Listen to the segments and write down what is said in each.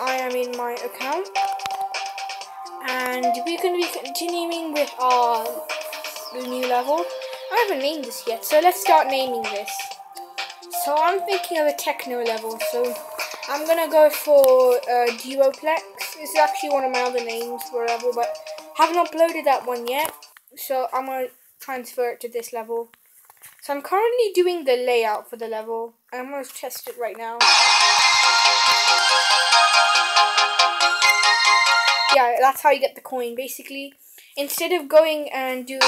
I am in my account, and we're going to be continuing with our new level. I haven't named this yet, so let's start naming this. So I'm thinking of a techno level, so I'm going to go for Duoplex. This is actually one of my other names for a level, but haven't uploaded that one yet, so I'm going to transfer it to this level. So I'm currently doing the layout for the level, and I'm going to test it right now. Yeah, that's how you get the coin, basically. Instead of going and doing this,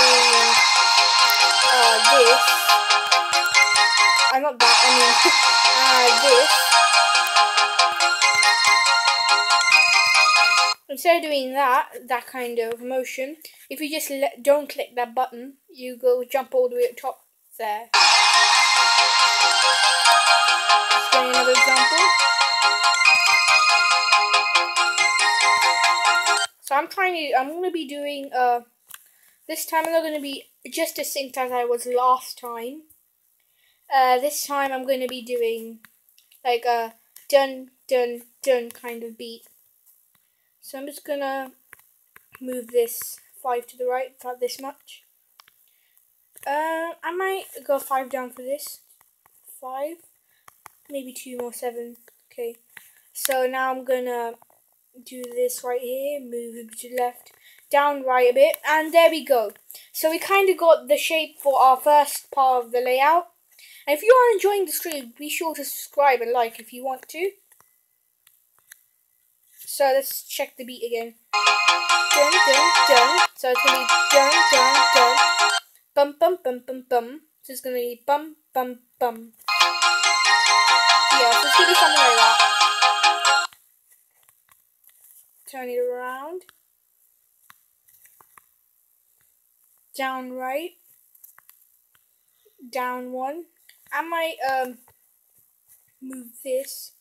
not that, I mean, this. Instead of doing that kind of motion, if you just don't click that button, you go jump all the way up top there. Let's get another example. So I'm going to be doing, this time I'm not going to be just as synced as I was last time. This time I'm going to be doing like a dun dun dun kind of beat. So I'm just going to move this 5 to the right, about this much. I might go 5 down for this. 5, maybe 2 more, 7. Okay. So now I'm going to do this right here, move it to the left, down right a bit, and there we go. So we kind of got the shape for our first part of the layout. And if you are enjoying the stream, be sure to subscribe and like if you want to. So let's check the beat again. Dun dun dun. So it's gonna be dun dun dun. Bum bum bum bum bum. So it's gonna be bum bum bum. Yeah, so it's gonna be something like that. Turn it around. Down right. Down 1. I might move this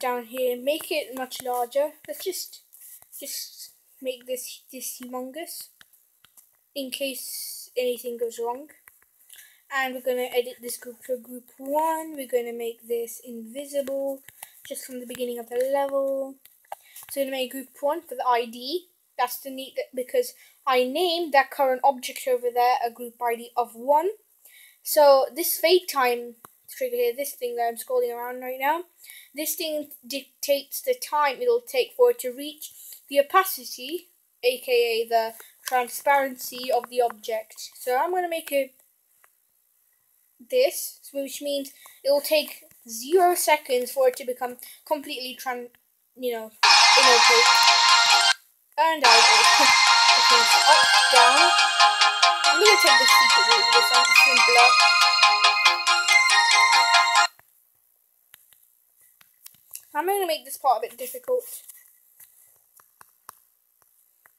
down here, make it much larger. Let's just make this humongous in case anything goes wrong. And we're gonna edit this group for group 1. We're gonna make this invisible just from the beginning of the level. So we're gonna make group 1 for the ID. That's the neat because I named that current object over there a group ID of 1. So this fade time trigger here, this thing that I'm scrolling around right now, this thing dictates the time it'll take for it to reach the opacity, aka the transparency of the object. So I'm going to make it this, which means it will take 0 seconds for it to become completely opaque. And out. Okay, so up, down. I'm going to take this secret route because this sounds simpler. I'm going to make this part a bit difficult.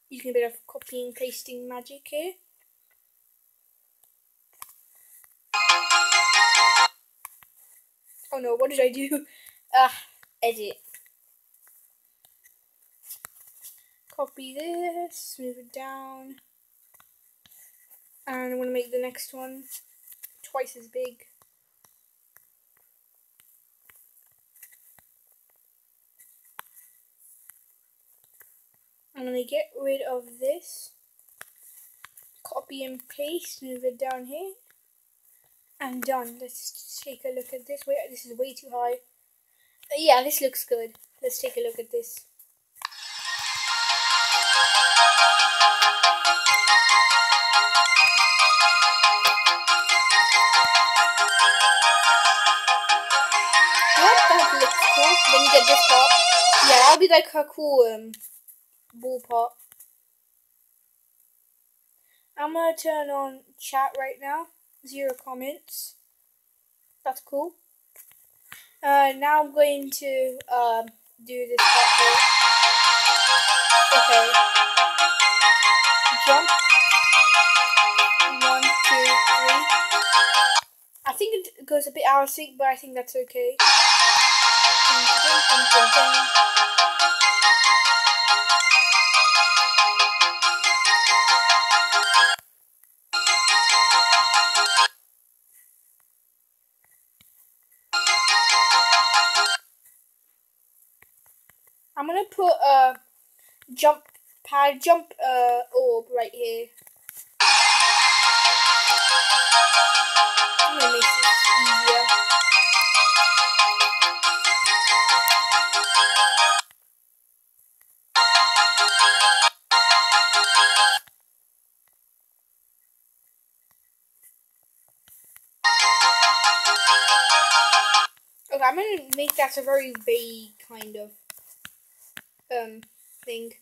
Using a bit of copying and pasting magic here. Oh no, what did I do? Edit. Copy this, move it down. And I'm going to make the next one twice as big. I'm going to get rid of this. Copy and paste, move it down here. And done. Let's take a look at this. Wait, this is way too high. Yeah, this looks good. Let's take a look at this. That looks cool. Then you get this part. Yeah, that'll be like a cool ball part. I'm gonna turn on chat right now. 0 comments. That's cool. Now I'm going to do this part here. Okay. Jump. 1, 2, 3. I think it goes a bit out of sync, but I think that's okay. Dun, dun, dun, dun, dun. I'm gonna put a jump orb right here. I'm gonna make this easier. Okay, I'm gonna make that a very vague kind of thing.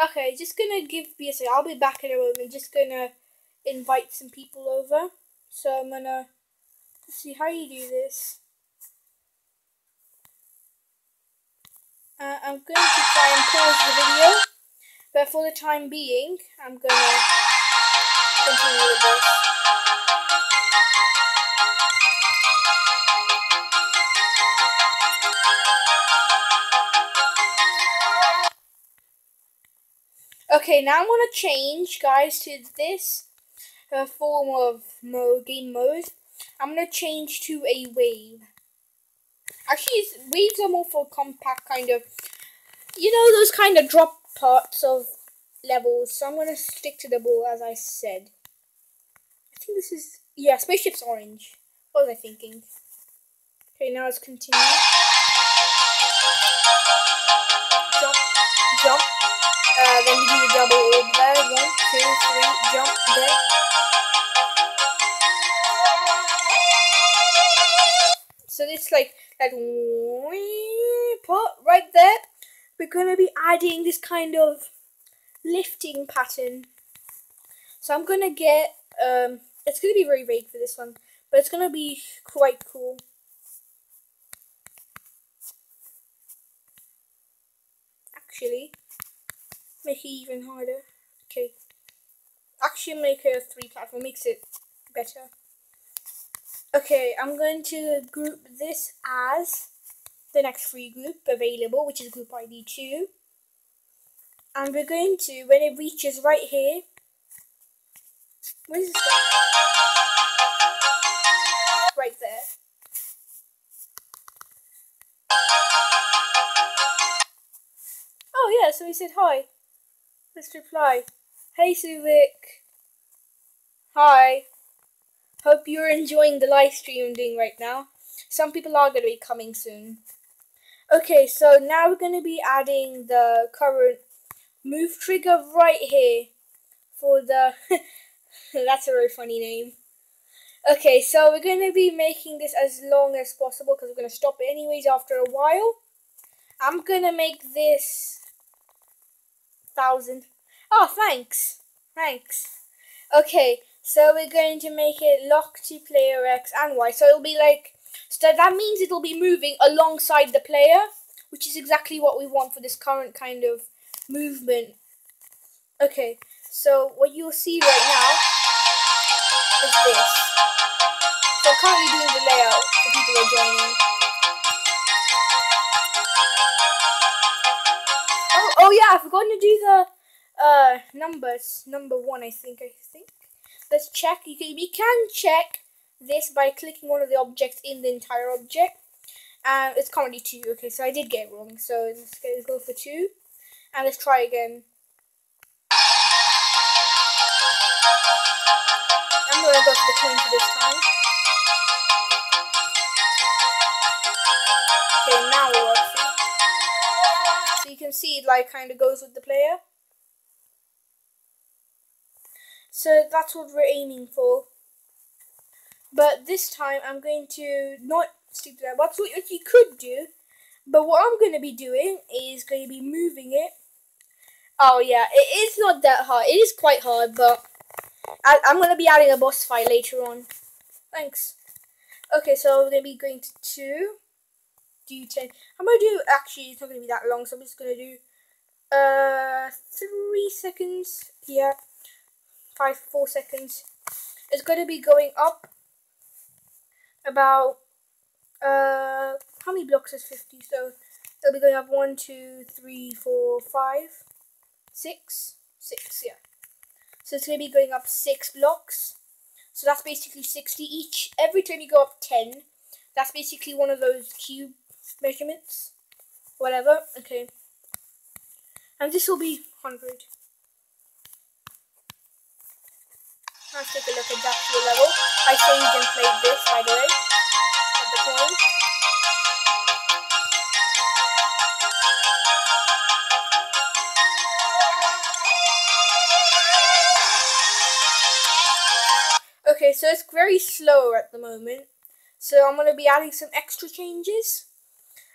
Okay, just gonna give me a second. I'll be back in a moment. Just gonna invite some people over. So I'm gonna see how you do this. I'm going to try and pause the video, but for the time being, I'm gonna continue with this. Okay, now I'm gonna change, guys, to this form of game mode. I'm gonna change to a wave. Actually, waves are more for compact kind of, you know, those kind of drop parts of levels. So I'm gonna stick to the ball as I said. I think this is, yeah, spaceship's orange. What was I thinking? Okay, now let's continue. Jump, jump. Then we do the double orb there. 1, 2, 3, jump there. So it's like that part right there. We're gonna be adding this kind of lifting pattern. So I'm gonna get it's gonna be very vague for this one, but it's gonna be quite cool. Actually, make it even harder. Okay. Actually make it a 3 platform, makes it better. Okay, I'm going to group this as the next free group available, which is group ID 2. And we're going to, when it reaches right here, where is this going? Right there. Oh yeah, so he said hi. Let's reply. Hey Suvik. Hi. Hope you're enjoying the live stream I'm doing right now. Some people are going to be coming soon. Okay, so now we're going to be adding the current move trigger right here for the... That's a very funny name. Okay, so we're going to be making this as long as possible because we're going to stop it anyways after a while. I'm going to make this 1,000. Oh, thanks. Thanks. Okay, so we're going to make it lock to player X and Y. So it'll be like, so that means it'll be moving alongside the player, which is exactly what we want for this current kind of movement. Okay, so what you'll see right now is this. So I'm currently doing the layout for people who are joining. Oh yeah, I forgot to do the numbers. Number 1, I think. Let's check. We can check this by clicking one of the objects in the entire object. And it's currently 2. Okay, so I did get it wrong. So let's go for 2. And let's try again. I'm going to go for the 20 this time. Okay, now it works. So you can see it like kind of goes with the player. So that's what we're aiming for. But this time I'm going to not stick to that. That's what you could do. But what I'm going to be doing is going to be moving it. Oh yeah, it is not that hard. It is quite hard, but I'm going to be adding a boss fight later on. Thanks. Okay, so we're going to be going to 2. Do 10. I'm going to do, actually it's not going to be that long, so I'm just going to do 3 seconds. Yeah. 4 seconds. It's going to be going up about how many blocks is 50? So it'll be going up 1, 2, 3, 4, 5, 6, yeah. So it's going to be going up 6 blocks. So that's basically 60 each. Every time you go up 10, that's basically one of those cube measurements. whatever. Okay, and this will be 100. Let's take a look at that fuel level. I saved and played this, by the way, at the point. Okay, so it's very slow at the moment. So I'm gonna be adding some extra changes.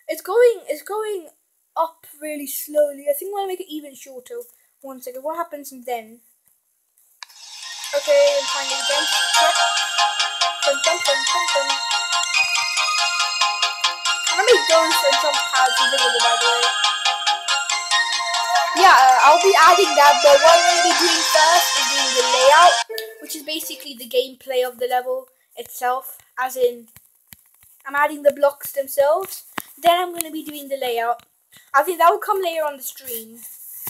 It's going up really slowly. I think I'm gonna make it even shorter. 1 second. What happens then? Okay, I'm trying it again. Check. Dun, dun, dun, dun, dun. I'm gonna make those jump pads invisible, by the way. Yeah, I'll be adding that, but what I'm going to be doing first is doing the layout, which is basically the gameplay of the level itself, as in, I'm adding the blocks themselves, then I'm going to be doing the layout. I think that will come later on the stream,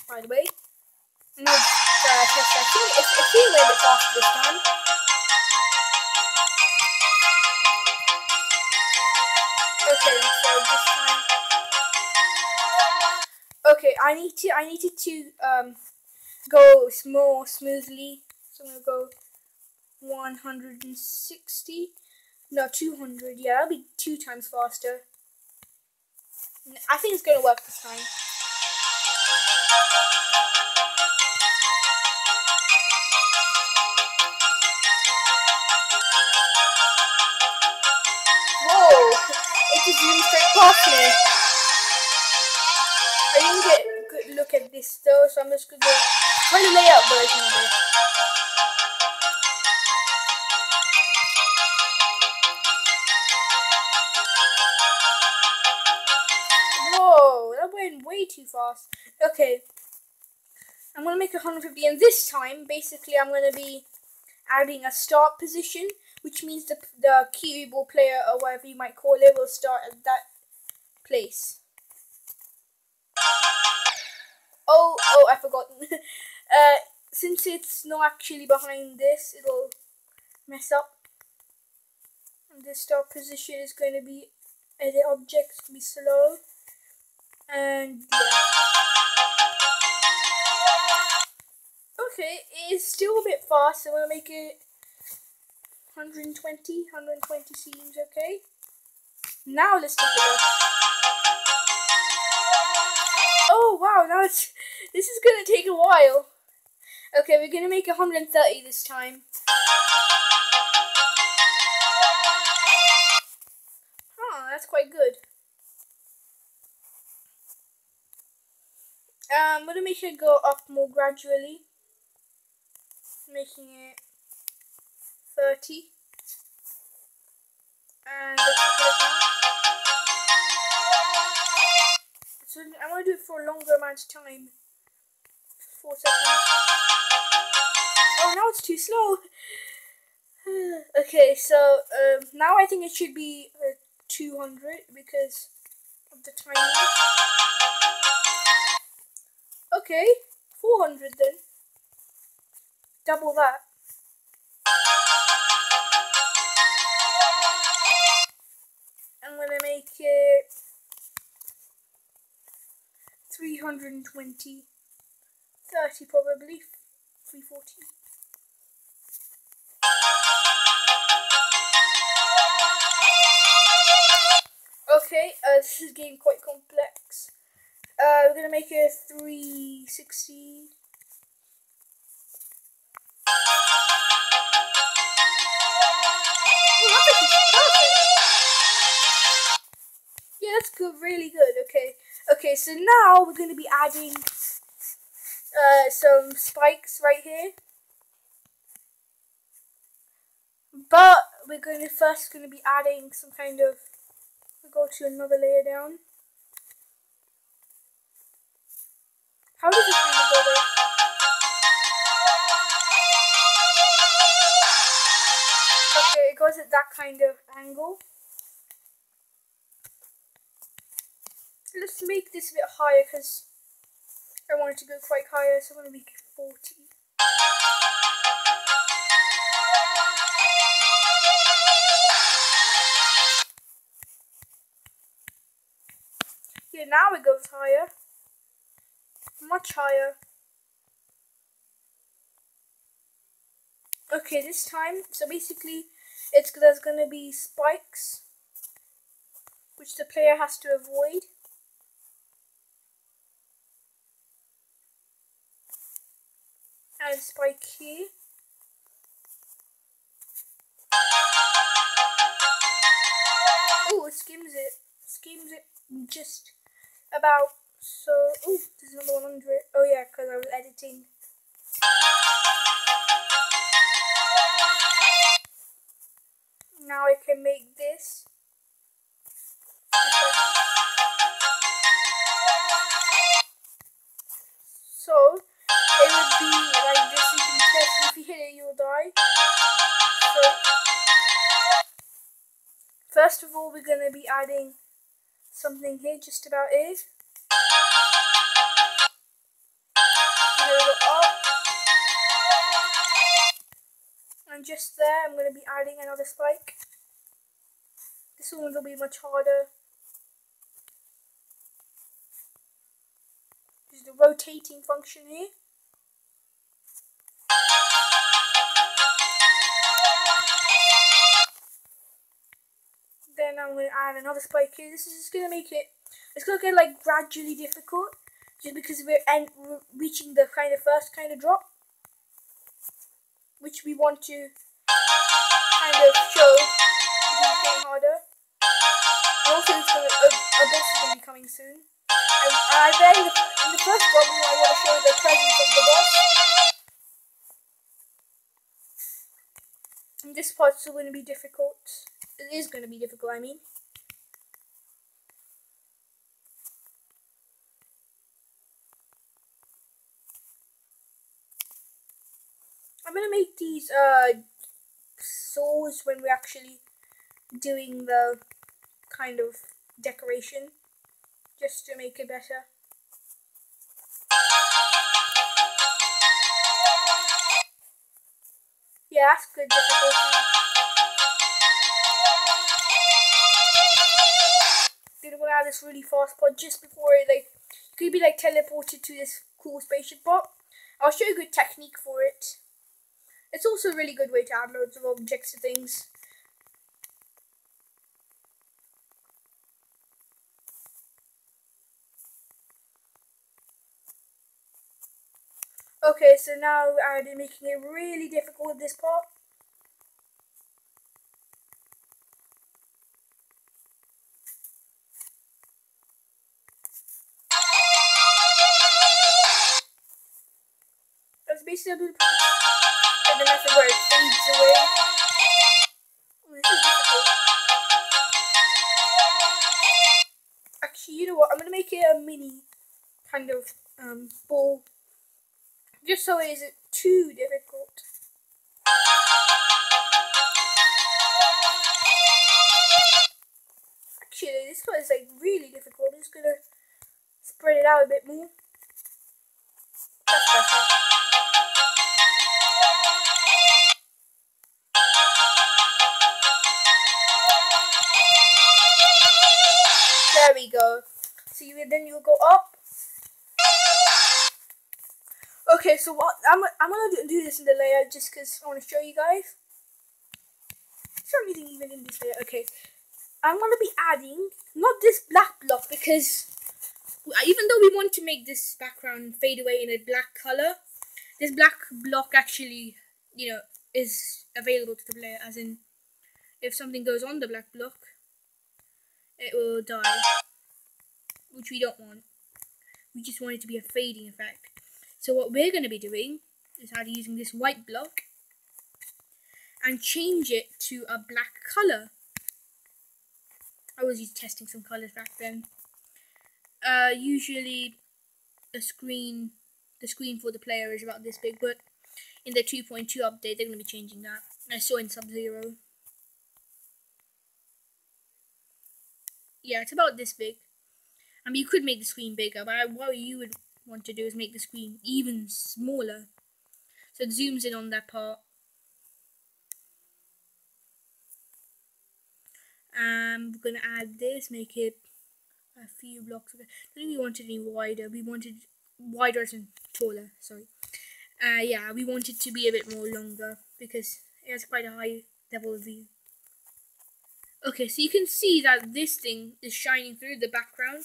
by the way. I'm going to test that. It's feeling a little bit faster this time. Okay, so this time. Okay, I needed to go more smoothly. So I'm gonna go 160. No, 200. Yeah, that'll be 2 times faster. I think it's gonna work this time. Whoa! It just zoomed straight past me. I didn't get a good look at this though, so I'm just gonna try the layout version of it. Whoa, that went way too fast. Okay, I'm gonna make 150, and this time, basically, I'm gonna be adding a start position, which means the keyboard player, or whatever you might call it, will start at that place. Oh, I forgot. Since it's not actually behind this, it'll mess up. And the start position is going to be, the object's going to be slow. And yeah. Okay, it is still a bit fast, so I'm going to make it 120. 120 seems okay. Now let's take a look. Oh wow, now this is gonna take a while. Okay, we're gonna make 130 this time. That's quite good. I'm gonna make it go up more gradually. Making it 30. And let's look at it now. So I'm gonna do it for a longer amount of time. 4 seconds. Oh, now it's too slow. Okay, so now I think it should be 200 because of the timing. Okay, 400 then. Double that. I'm gonna make it 320. 30 probably. 340. Okay, this is getting quite complex. We're gonna make it 360. Oh, that's perfect. Yeah, that's good, really good. Okay, so now we're gonna be adding some spikes right here. But we're first gonna be adding some kind of, we'll go to another layer down. How does it kind of go there? Okay, it goes at that kind of angle. Let's make this a bit higher because I want it to go quite higher, so I'm going to make it 40. Okay, now it goes higher. Much higher. Okay, this time, so basically, there's gonna be spikes, which the player has to avoid. And spike here. Oh, it skims it. Skims it just about. So, oh, there's another one under it. Oh yeah, because I was editing. Now I can make this. So, it would be like this. You can test, and if you hit it, you'll die. So, first of all, we're going to be adding something here, just about here. And just there, I'm going to be adding another spike. This one will be much harder. This is the rotating function here. Then I'm going to add another spike here. This is just going to make it, it's going to get like gradually difficult, just because we're reaching the first kind of drop, which we want to kind of show it's getting harder. And also, a boss is going to be coming soon. And I bet in the first problem, I want to show the presence of the boss. And this part's still going to be difficult. It is going to be difficult, I mean. I'm going to make these swords when we're actually doing the kind of decoration, just to make it better. Yeah, that's good difficulty. Didn't want to add this really fast part just before it could be teleported to this cool spaceship part. I'll show you a good technique for it. It's also a really good way to add loads of objects to things. Okay, so now I'm making it really difficult with this part. That's basically the method where it fades away. Oh, this is difficult. Actually, you know what? I'm gonna make it a mini kind of ball, just so it isn't too difficult. Actually, this one is really difficult. I'm just gonna spread it out a bit more. That's better. There we go. So then you'll go up. Okay, so what I'm gonna do this in the layer just because I want to show you guys. Is there anything even in this layer? Okay, I'm gonna be adding not this black block, because even though we want to make this background fade away in a black color, this black block actually, is available to the player. As in, if something goes on the black block, it will die, which we don't want. We just want it to be a fading effect. So what we're going to be doing is using this white block and change it to a black color. I was just testing some colors back then. Usually the screen for the player is about this big, but in the 2.2 update they're going to be changing that. I saw in Sub-Zero. Yeah, it's about this big. I mean, you could make the screen bigger, but what you would want to do is make the screen even smaller, so it zooms in on that part. We're gonna add this, make it a few blocks. I don't think we wanted any wider. We wanted wider and taller. Sorry. Yeah, we want it to be a bit more longer because it has quite a high level of view. Okay, so you can see that this thing is shining through the background,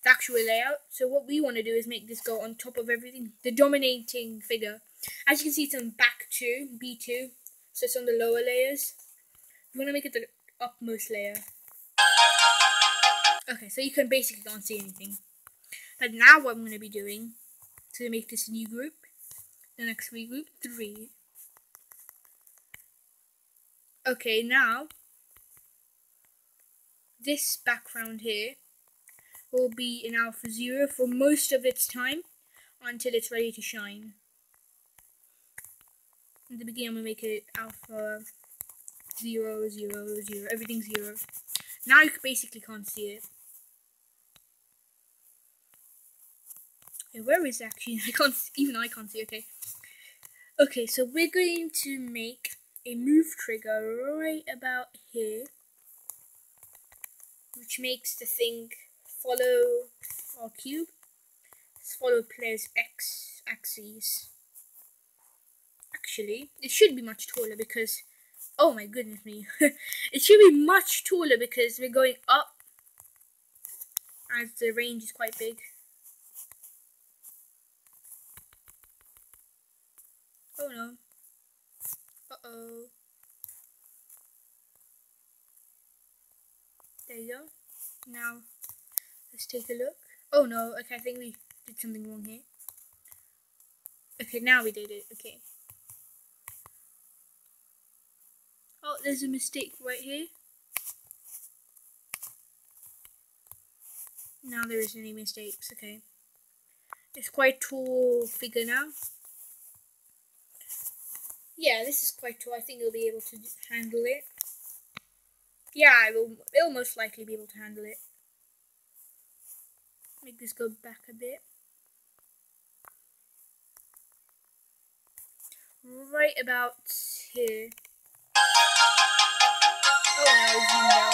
the actual layout. So what we want to do is make this go on top of everything, the dominating figure. As you can see, it's on back 2, B2, so it's on the lower layers. We want to make it the upmost layer. Okay, so you can basically can't see anything. But now what I'm going to be doing to make this a new group, the next group 3. Okay, now this background here will be in alpha 0 for most of its time until it's ready to shine. In the beginning, I'm going to make it alpha 0, 0, 0, everything's 0. Now you basically can't see it. Okay, where is it actually? Even I can't see. Okay. Okay, so we're going to make a move trigger right about here, which makes the thing follow our cube. Follow player's x axis. Actually, it should be much taller because, oh my goodness me, it should be much taller because we're going up as the range is quite big. Oh no. Uh-oh. There you go. Now, let's take a look. Oh no, okay, I think we did something wrong here. Okay, now we did it, okay. Oh, there's a mistake right here. Now there isn't any mistakes, okay. It's quite tall figure now. Yeah, this is quite tall. I think it'll be able to handle it. Yeah, it'll most likely be able to handle it. Make this go back a bit. Right about here. Oh no, zoomed out.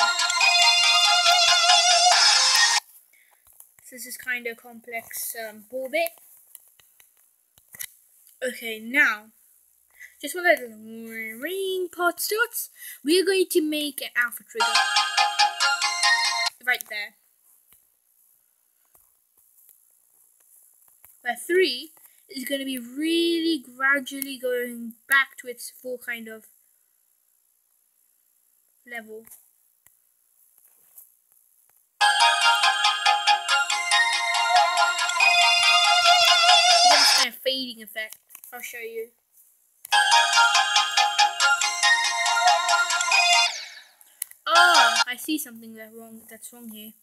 So this is kind of complex ball bit. Okay, now, just when the ring part starts, we are going to make an alpha trigger. Right there. Where 3 is going to be really gradually going back to its full kind of level. You get this kind of fading effect. I'll show you. Ah, I see something that's wrong here.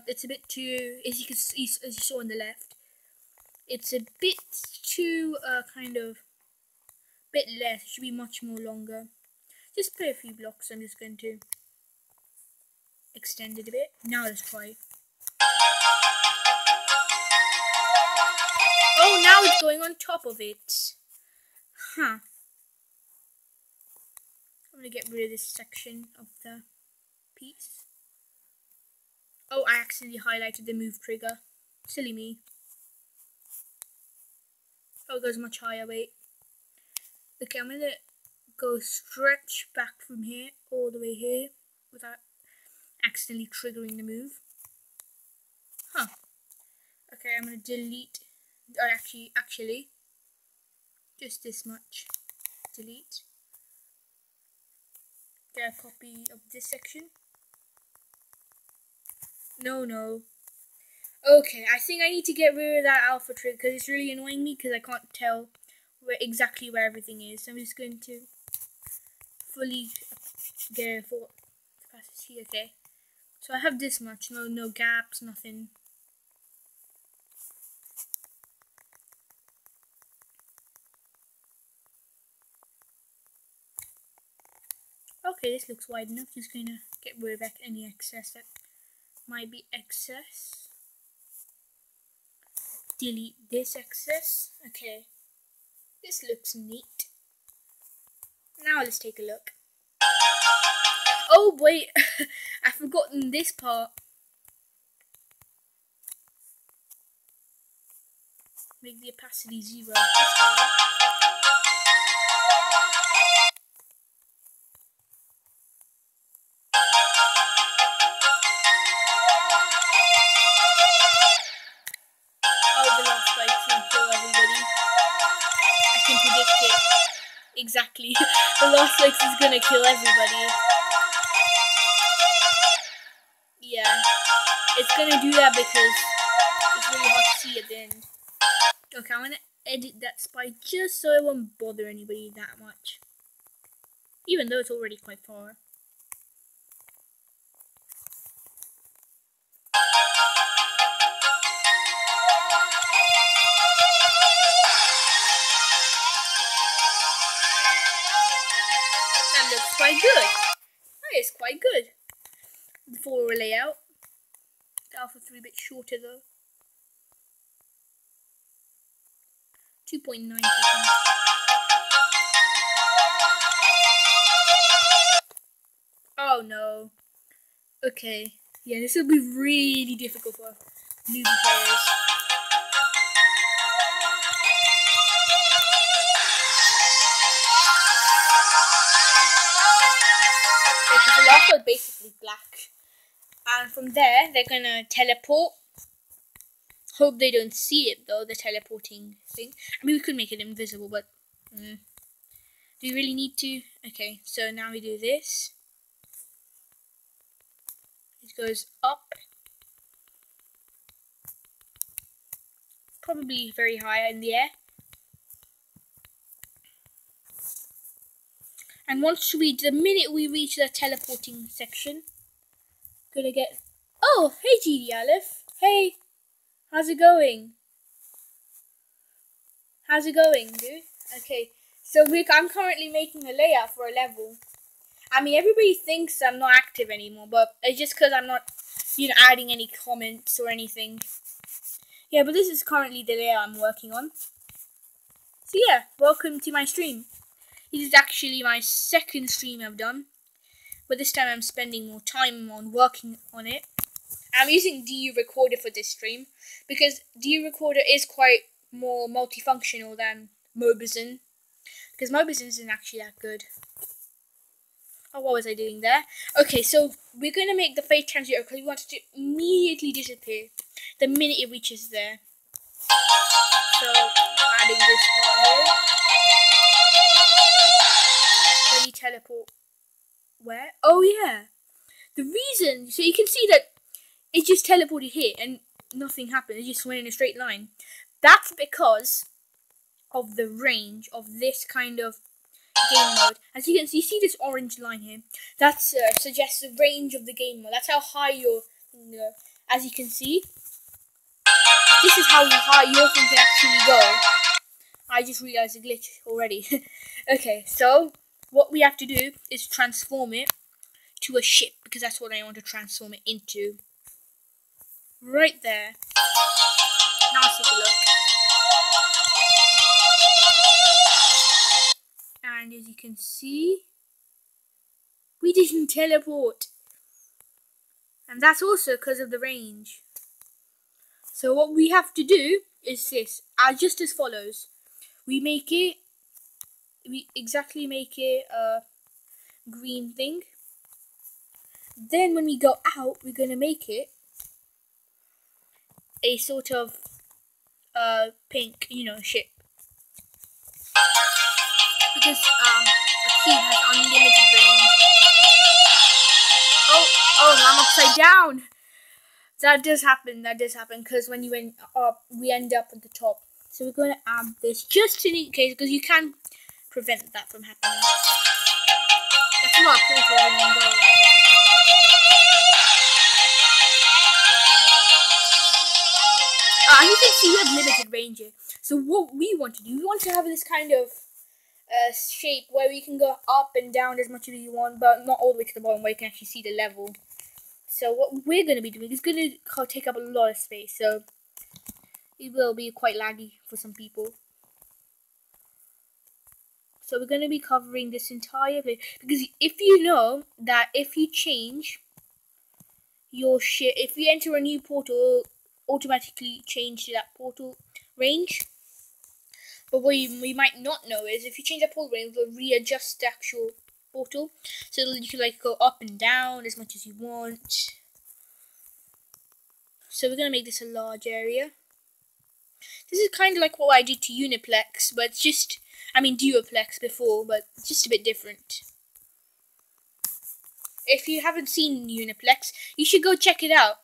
It's a bit too, as you saw on the left, it's a bit too kind of bit less. It should be much more longer. Just play a few blocks. I'm just going to extend it a bit. Now let's try. Oh, now it's going on top of it. Huh. I'm gonna get rid of this section of the piece. Oh, I accidentally highlighted the move trigger. Silly me. Oh, it goes much higher, wait. Okay, I'm gonna go stretch back from here all the way here without accidentally triggering the move. Huh. Okay, I'm gonna delete, or actually, just this much. Delete. Get a copy of this section. No. Okay, I think I need to get rid of that alpha trigger because it's really annoying me because I can't tell exactly where everything is. So I'm just going to fully get a full capacity. Okay, so I have this much. No gaps, nothing. Okay, this looks wide enough. Just gonna get rid of any excess that might be excess. Delete this excess. Okay, this looks neat. Now let's take a look. Oh wait, I've forgotten this part. Make the opacity 0. Oh, the last spike can kill everybody. I can predict it. Exactly. The last spike is gonna kill everybody. Yeah. It's gonna do that because it's really hard to see at the end. Okay, I'm gonna edit that spike just so it won't bother anybody that much. Even though it's already quite far. That looks quite good. That is quite good. The 4 layout. The Alpha 3 a bit shorter though. 2.9 seconds. Oh no. Okay. Yeah, this will be really difficult for newbie players. Because the last one is basically black. And from there, they're gonna teleport. Hope they don't see it though, the teleporting thing. I mean, we could make it invisible, but do you really need to? Okay, so now we do this. It goes up. Probably very high in the air. And the minute we reach the teleporting section, gonna get. Oh, hey GD Aleph. Hey, how's it going? How's it going, dude? Okay, so I'm currently making a layout for a level. I mean, everybody thinks I'm not active anymore, but it's just because I'm not, adding any comments or anything. Yeah, but this is currently the layout I'm working on. So yeah, welcome to my stream. This is actually my second stream I've done, but this time I'm spending more time on working on it. I'm using DU Recorder for this stream because DU Recorder is quite more multifunctional than Mobizen, because Mobizen isn't actually that good. Oh, what was I doing there? Okay, so we're going to make the fade time 0 because we want it to immediately disappear the minute it reaches there. So, adding this part here. Then you teleport. Where? Oh, yeah. The reason, so you can see that it just teleported here and nothing happened. It just went in a straight line. That's because of the range of this kind of game mode. As you can see this orange line here. That suggests the range of the game mode. That's how high your, as you can see, this is how high your thing can actually go. I just realized a glitch already. Okay, so what we have to do is transform it to a ship, because that's what I want to transform it into. Right there. Now let's take a look. And as you can see, we didn't teleport. And that's also because of the range. So what we have to do is this, just as follows. We exactly make it a green thing. Then when we go out, we're going to make it a sort of pink, ship. Because a key has unlimited range. Oh, I'm upside down. That does happen, because when you end up, we end up at the top. So we're going to add this just in case, because you can prevent that from happening. That's not a portal in one go. You can see we have limited range here. So what we want to do, we want to have this kind of shape where we can go up and down as much as you want, but not all the way to the bottom where you can actually see the level. So what we're going to be doing is going to take up a lot of space, so it will be quite laggy for some people. So we're going to be covering this entire place, because if you know that if you change your ship, if you enter a new portal, it'll automatically change to that portal range. But what we might not know is if you change the portal range, it'll readjust the actual portal, so you can like go up and down as much as you want. So we're going to make this a large area. This is kind of like what I did to Uniplex, but it's just, I mean Duoplex before, but it's just a bit different. If you haven't seen Uniplex, you should go check it out.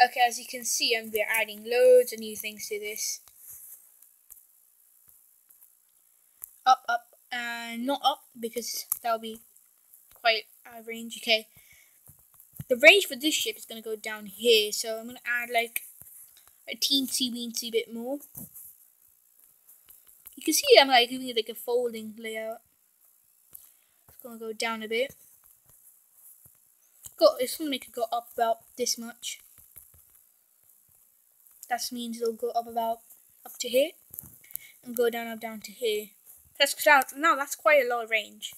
Okay, as you can see, we're adding loads of new things to this. Up, and not up, because that'll be quite out of range. Okay, the range for this ship is going to go down here, so I'm going to add like a teensy bit more. You can see I'm like giving it like a folding layout. It's going to go down a bit. It's going to make it go up about this much. That means it'll go up about up to here and go down to here. Now that's quite a lot of range.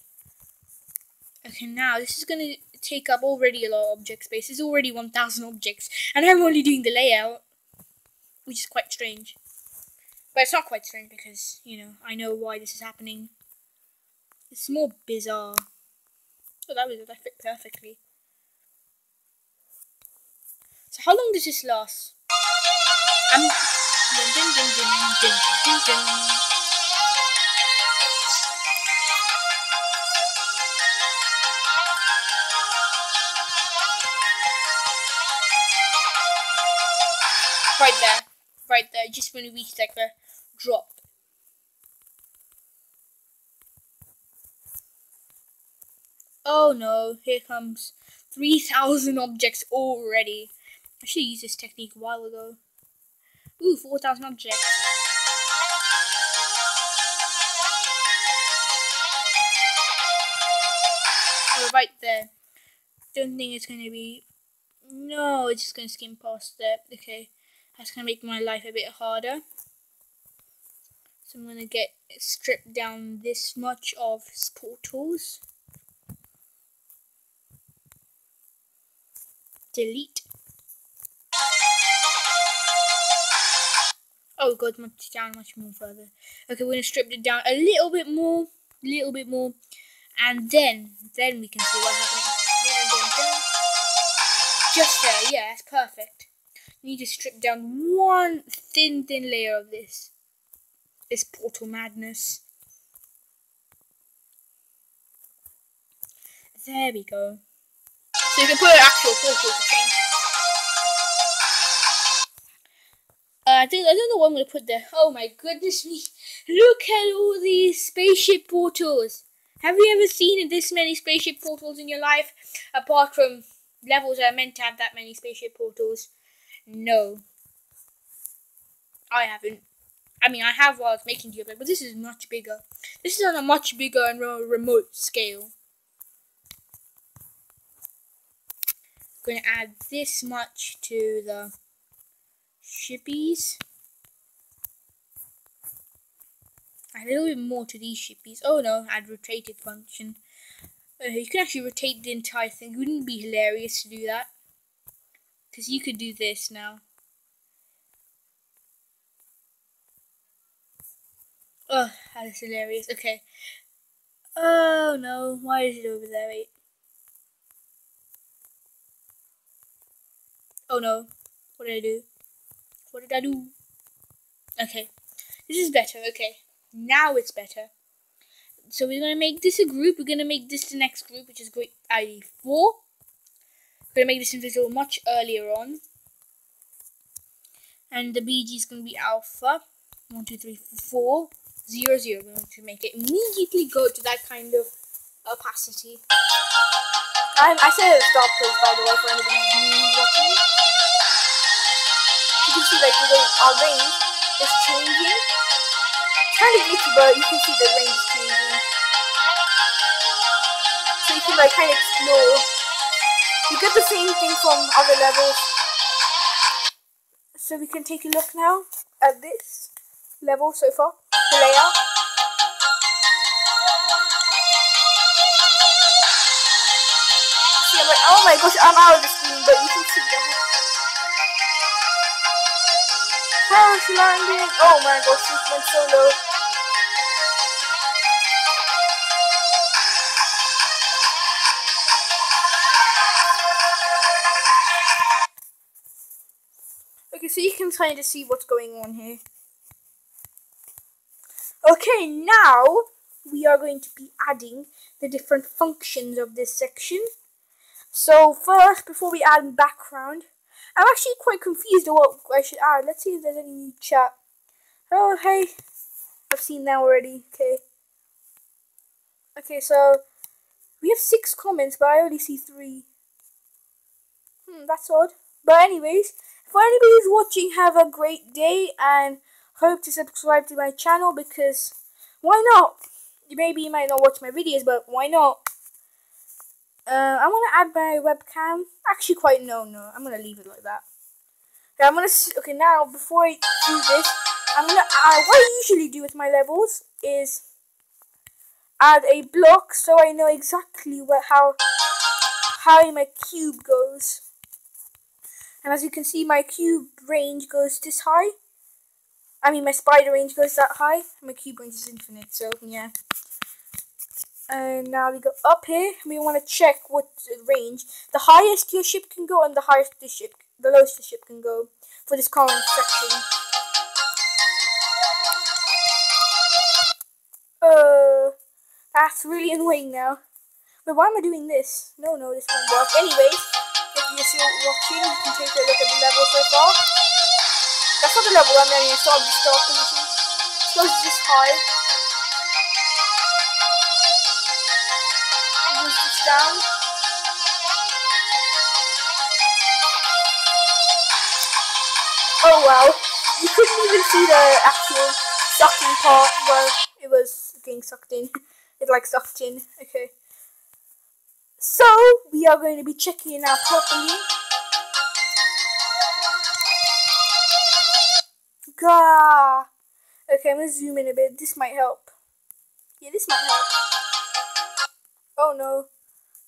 Okay, now this is going to take up already a lot of object space. It's already 1,000 objects, and I'm only doing the layout, which is quite strange. But it's not quite strange because, you know, I know why this is happening. It's more bizarre. Oh, that fit perfectly. So how long does this last? Right there, just when we reach like the drop. Oh no, here comes 3,000 objects already. I should have used this technique a while ago. Ooh, 4,000 objects. Oh, right there. Don't think it's going to be... No, it's just going to skim past that. Okay, that's going to make my life a bit harder. So I'm going to get stripped down this much of portals. Delete. Oh, it goes much more further. Okay, we're going to strip it down a little bit more, and then we can see what happens. Just there, yeah, that's perfect. You need to strip down one thin layer of this portal madness. There we go. So you can put an actual portal to change. I don't know what I'm going to put there. Oh my goodness me. Look at all these spaceship portals. Have you ever seen this many spaceship portals in your life? Apart from levels that are meant to have that many spaceship portals. No. I haven't. I mean, I have while I was making Duoplex, but this is much bigger. This is on a much bigger and more remote scale. I'm going to add this much to the shippies. Add a little bit more to these shippies. Oh no, add rotated function. You can actually rotate the entire thing. Wouldn't it be hilarious to do that? Because you could do this now. Oh, that is hilarious. Okay. Oh no, why is it over there? Wait. Oh no, what did I do? What did I do? Okay, this is better. Okay, now it's better. So we're going to make this a group. We're going to make this the next group, which is group ID 4. We're going to make this invisible much earlier on. And the BG is going to be alpha. 1, 2, 3, 4, 0, 0. We're going to make it immediately go to that kind of opacity. I said it stop place, by the way, for anybody who's watching. You can see like our range is changing. It's kind of glitchy, but you can see the range is changing. So you can like kind of explore. You get the same thing from other levels. So we can take a look now at this level so far, the layout. gosh, I'm out of the screen, but you can see that. Crash landing. Oh my gosh, this went so low. Okay, so you can kind of see what's going on here. Okay, now we are going to be adding the different functions of this section. So first, before we add background, I'm actually quite confused on what I should add. Let's see if there's any new chat. Oh, hey. I've seen that already. Okay. Okay, so we have 6 comments, but I only see 3. That's odd. But anyways, if anybody's watching, have a great day and hope to subscribe to my channel because why not? Maybe you might not watch my videos, but why not? I want to add my webcam. Actually, no. I'm gonna leave it like that. Okay, now before I do this, I'm gonna add. What I usually do with my levels is add a block so I know exactly how high my cube goes. And as you can see, my cube range goes this high. I mean, my spider range goes that high. My cube range is infinite, so yeah. And now we go up here. We want to check what range the highest your ship can go and the lowest the ship can go for this current section. That's really annoying now. But why am I doing this? No, this won't work. Anyways, if you're still watching, you can take a look at the level so far. That's not the level I'm going to start with the start position. It goes this high. It goes this down. Oh wow. You couldn't even see the actual sucking part where it was getting sucked in. It like sucked in. Okay. So, we are going to be checking it out properly. Gah! Okay, I'm going to zoom in a bit. This might help. Yeah, this might help. Oh no.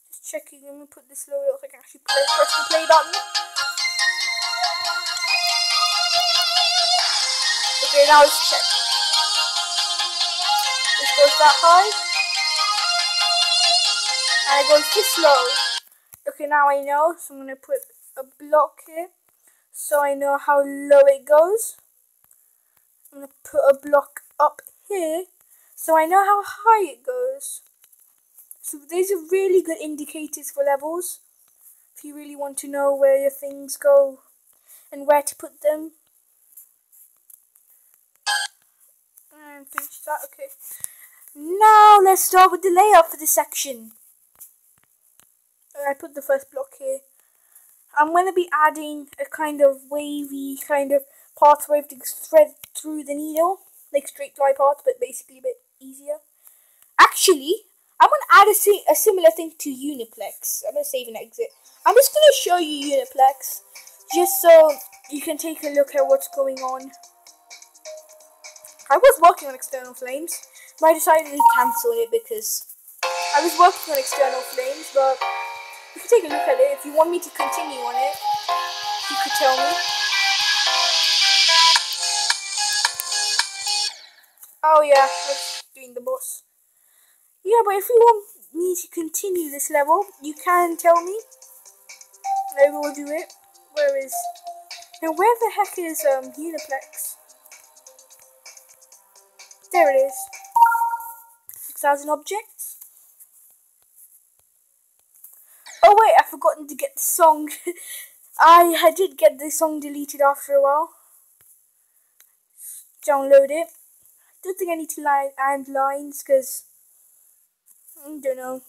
Just checking. Let me put this lower so I can actually press the play button. Okay, now let's check. This goes that high. And it goes this low. Okay, now I know. So I'm going to put a block here. So I know how low it goes. I'm going to put a block up here. So I know how high it goes. So these are really good indicators for levels. If you really want to know where your things go and where to put them. And finish that, okay. Now let's start with the layout for this section. I put the first block here. I'm going to be adding a kind of wavy kind of parts where to thread through the needle. Like straight fly parts, but basically a bit easier. Actually, I'm going to add a similar thing to Uniplex. I'm going to save and exit. I'm just going to show you Uniplex. Just so you can take a look at what's going on. I was working on External Flames, but I decided to cancel it because I was working on External Flames, but you can take a look at it. If you want me to continue on it, you could tell me. Oh yeah, that's doing the boss. Yeah, but if you want me to continue this level, you can tell me. I will do it. Now where the heck is Uniplex? There it is. 6,000 objects. Oh wait, I've forgotten to get the song. I did get the song deleted after a while. Download it. Don't think I need to add lines because I don't know.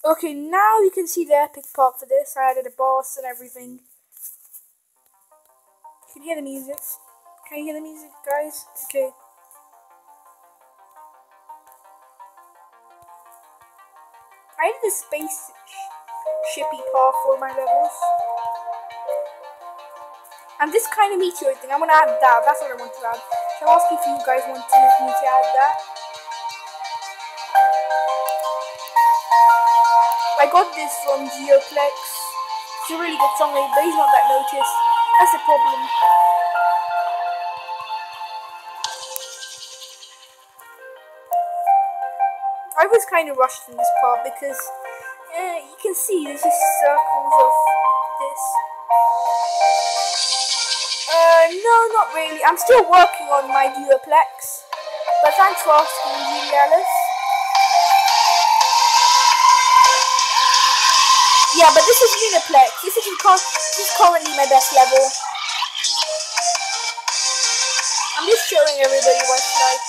Okay, now you can see the epic part for this. I added a boss and everything. You can hear the music. Can you hear the music, guys? Okay. I did a space shippy part for my levels. And this kind of meteor thing, I'm going to add that. That's what I want to add. So I'll ask if you guys want me to add that. I got this from Geoplex. It's a really good song, but he's not that noticed. That's the problem. I was kind of rushed in this part because you can see there's just circles of this. No, not really. I'm still working on my Geoplex. But thanks for asking, Julie Alice. Yeah, but this is Uniplex. This is currently my best level. I'm just showing everybody what it's like.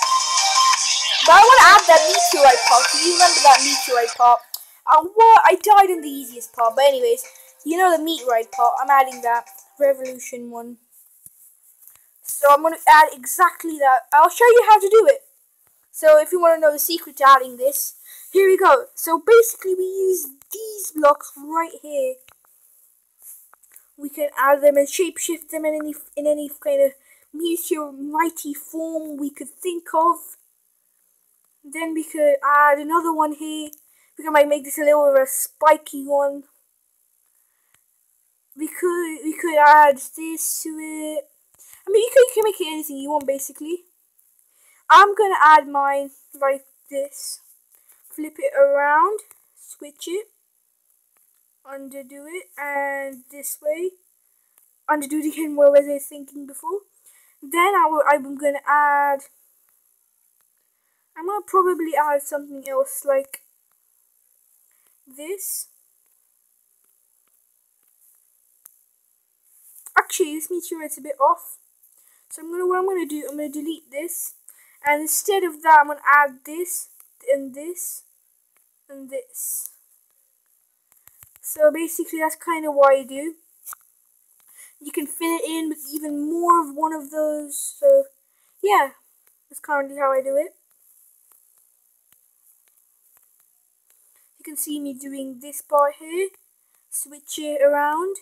But I want to add that meteorite part. Do you remember that meteorite part? Well, I died in the easiest part. But anyways, you know the meteorite part. I'm adding that. Revolution 1. So I'm going to add exactly that. I'll show you how to do it. So if you want to know the secret to adding this, here we go. So basically we use these blocks right here. We can add them and shapeshift them in any kind of meteorite form we could think of. Then we could add another one here. We can make this a little of a spiky one. We could add this to it. I mean, you can make it anything you want, basically. I'm going to add mine like this. Flip it around, switch it, undo it, and this way. Undo it again where I was thinking before. Then I'm going to add... I'm going to probably add something else like this. Actually, this meteorite's a bit off. So what I'm going to delete this. And instead of that, I'm going to add this and this and this. So basically, that's kind of what I do. You can fill it in with even more of one of those. So yeah, that's currently how I do it. You can see me doing this part here. Switch it around.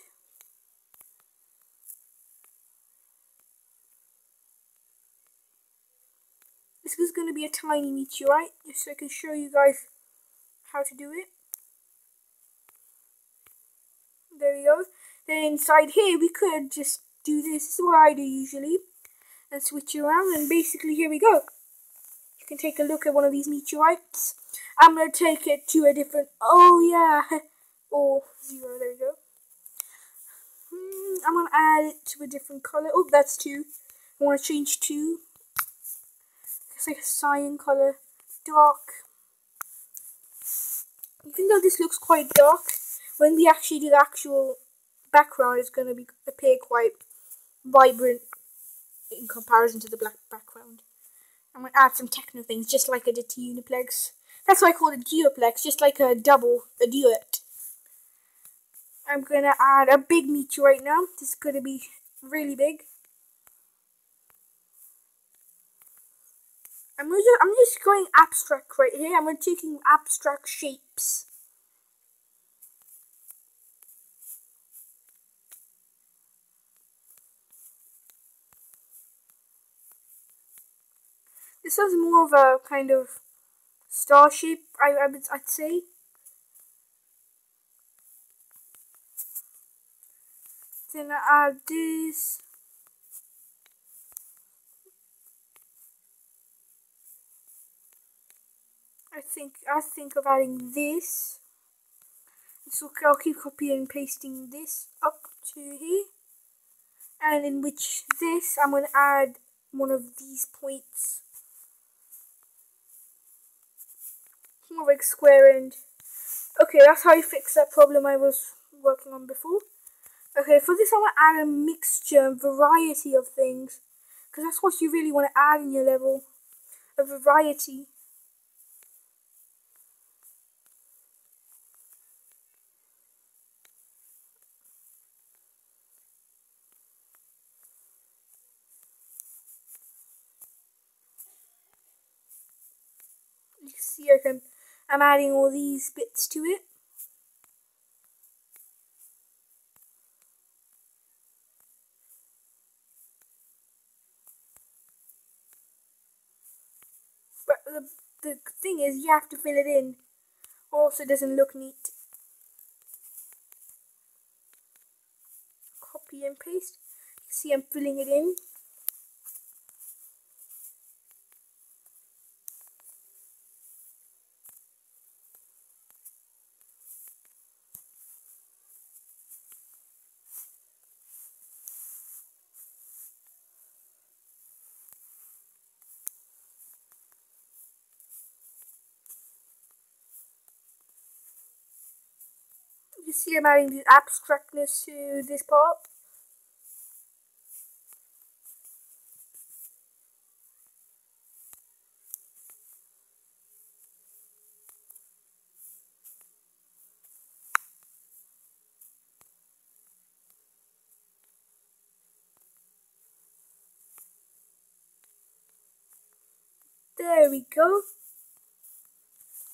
This is going to be a tiny meteorite, just so I can show you guys how to do it. There we go. Then inside here, we could just do this. This is what I do usually. And switch it around, and basically here we go. You can take a look at one of these meteorites. I'm going to take it to a different... Oh, yeah. Oh, 0. There we go. I'm going to add it to a different color. Oh, that's 2. I want to change 2. It's like a cyan color. Dark. Even though this looks quite dark, when we actually do the actual background, it's going to appear quite vibrant in comparison to the black background. I'm going to add some techno things, just like I did to Uniplex. That's why I call it Geoplex, just like a duet. I'm going to add a big meteorite now. This is going to be really big. I'm just going abstract right here. I'm taking abstract shapes. This is more of a kind of star shape, I'd say. Then I add this. I think of adding this. So I'll keep copying and pasting this up to here. And in which this, I'm going to add one of these points. More like square end. Okay, that's how you fix that problem I was working on before. Okay, for this I want to add a mixture, variety of things. Because that's what you really want to add in your level. A variety. You can see I'm adding all these bits to it. But the thing is, you have to fill it in, or else it doesn't look neat. copy and paste. You can see I'm filling it in. You see I'm adding the abstractness to this part. There we go.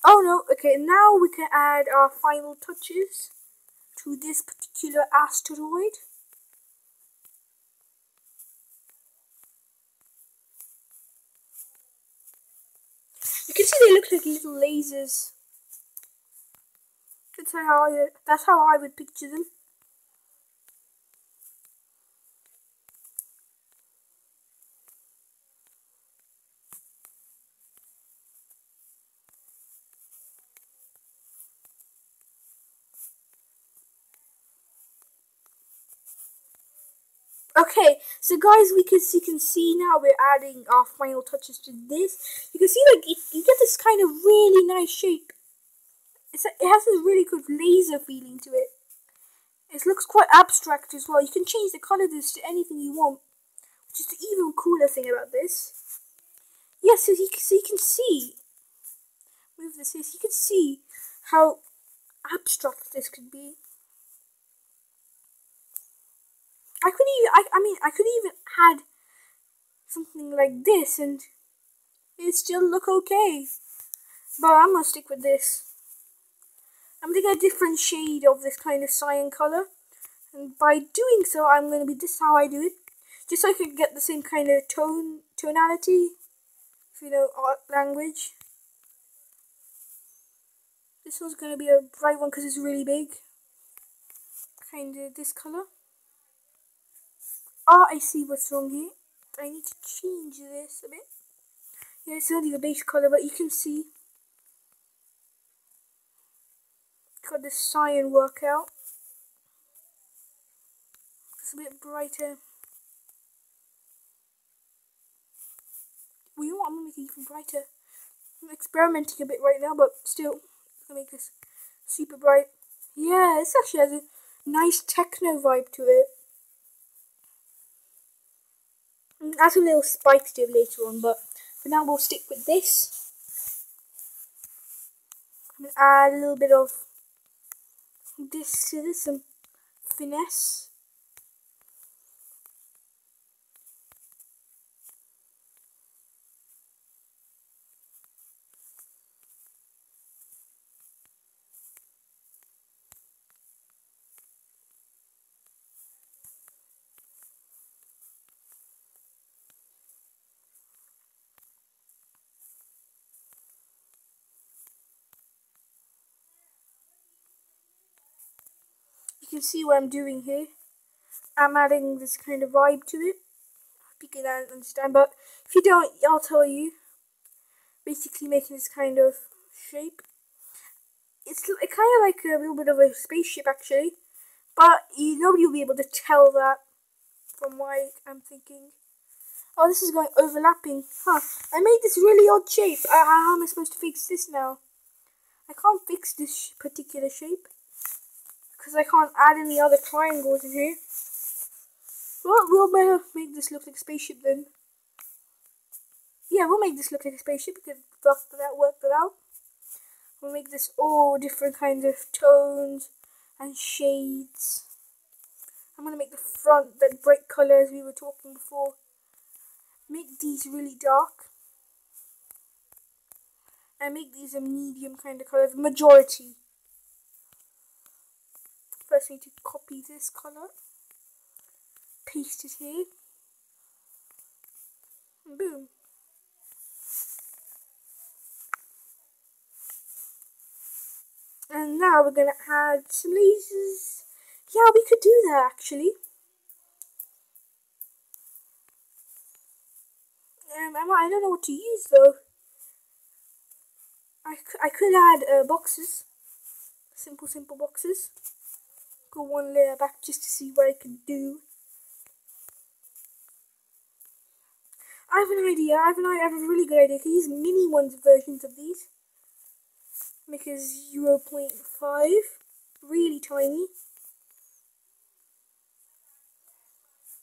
Oh no, okay, now we can add our final touches to this particular asteroid. You can see they look like little lasers. That's how I would picture them. Okay, so guys, you can see now we're adding our final touches to this. You can see like you get this kind of really nice shape. It has this really good laser feeling to it. It looks quite abstract as well. You can change the color of this to anything you want, which is the even cooler thing about this. Yes, yeah, so you can see. Move this here, so you can see how abstract this could be. I could even add something like this and it still look okay. But I'm gonna stick with this. I'm gonna get a different shade of this kind of cyan color. And by doing so, I'm gonna be, this is how I do it. Just so I can get the same kind of tonality, if you know art language. This one's gonna be a bright one because it's really big. Kind of this color. Ah, I see what's wrong here. I need to change this a bit. Yeah, it's only the base color, but you can see got this cyan workout. It's a bit brighter. Well, you know what? I'm gonna make it even brighter. I'm experimenting a bit right now, but still, I'm gonna make this super bright. Yeah, this actually has a nice techno vibe to it. Add a little spice to it later on, but for now we'll stick with this. I'm gonna add a little bit of this to this, some finesse. You can see what I'm doing here. I'm adding this kind of vibe to it. You can understand, but if you don't, I'll tell you. Basically making this kind of shape. It's kind of like a little bit of a spaceship actually, but nobody will be able to tell that from what I'm thinking. Oh, this is going overlapping. Huh. I made this really odd shape. How am I supposed to fix this now? I can't fix this particular shape because I can't add any other triangles in here. Well, we'll better make this look like a spaceship then. Yeah, we'll make this look like a spaceship. We can work that out. We'll make this all different kinds of tones and shades. I'm going to make the front that bright colours we were talking before. Make these really dark. And make these a medium kind of colour, the majority. First we need to copy this colour. Paste it here. And boom. And now we're going to add some lasers. Yeah, we could do that actually. I don't know what to use though. I could add boxes. Simple boxes. Go one layer back just to see what I can do. I have an idea. I have a really good idea. I can use mini ones versions of these. Make it 0.5. Really tiny.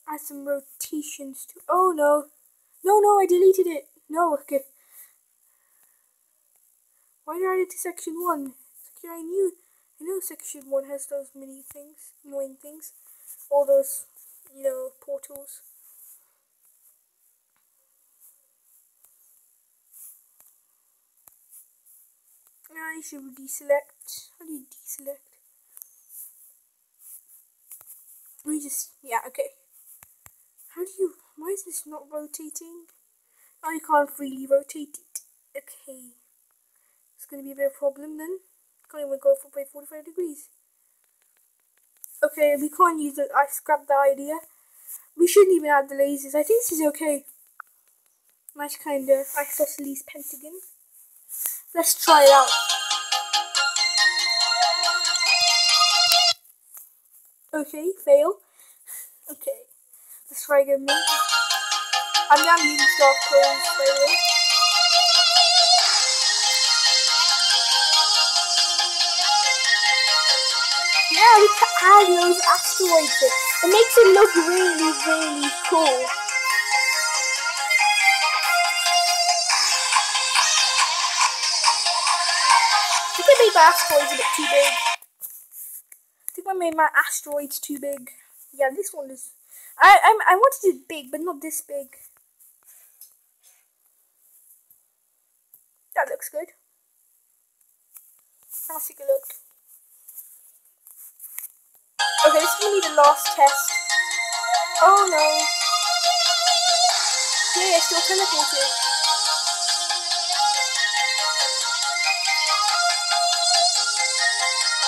Add some rotations to. Oh no. No, I deleted it. No, okay. Why did I add it to section 1? I know section 1 has those mini things, annoying things. All those, portals. Now I should deselect. How do you deselect? Let me just, okay. Why is this not rotating? I can't freely rotate it. Okay. It's going to be a bit of a problem then. Can't even go for 45 degrees. Okay, we can't use it. I scrapped the idea. We shouldn't even add the lasers. I think this is okay. Nice kind of isosceles pentagon. Let's try it out. Okay, fail. Okay, let's try again. I'm now using dark clothes, by the way. Yeah, we can add those asteroids here. It makes it look really, really cool. I think I made my asteroids a bit too big. I think I made my asteroids too big. Yeah, this one is. I wanted it big, but not this big. That looks good. Let's take a look. Okay, this is gonna be the last test. Oh no. Yeah, still teleported.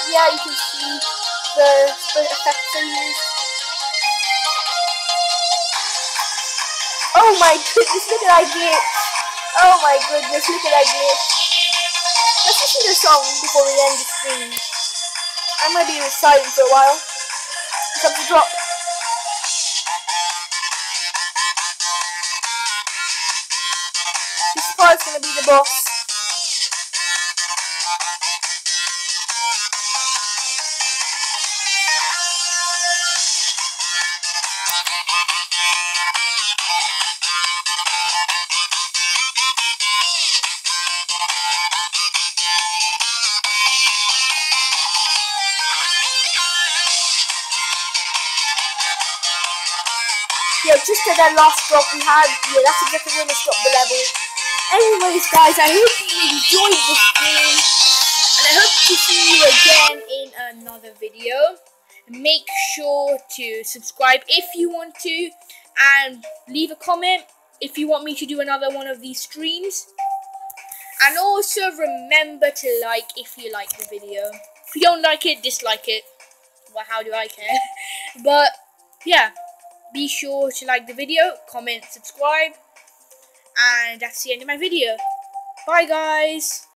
Yeah, you can see the effects I used. Oh my goodness, look at that glitch. Oh my goodness, look at that glitch. Let's listen to the song before we end the stream. I might be silent for a while. It's up to drop. This part's gonna be the boss. Yeah, just at that last drop we had, that's exactly when we stopped the level. Anyways guys, I hope you enjoyed this game, and I hope to see you again in another video. Make sure to subscribe if you want to, and leave a comment if you want me to do another one of these streams. And also remember to like if you like the video. If you don't like it, dislike it. Well, how do I care? But yeah, be sure to like the video, comment, subscribe, and that's the end of my video. Bye guys!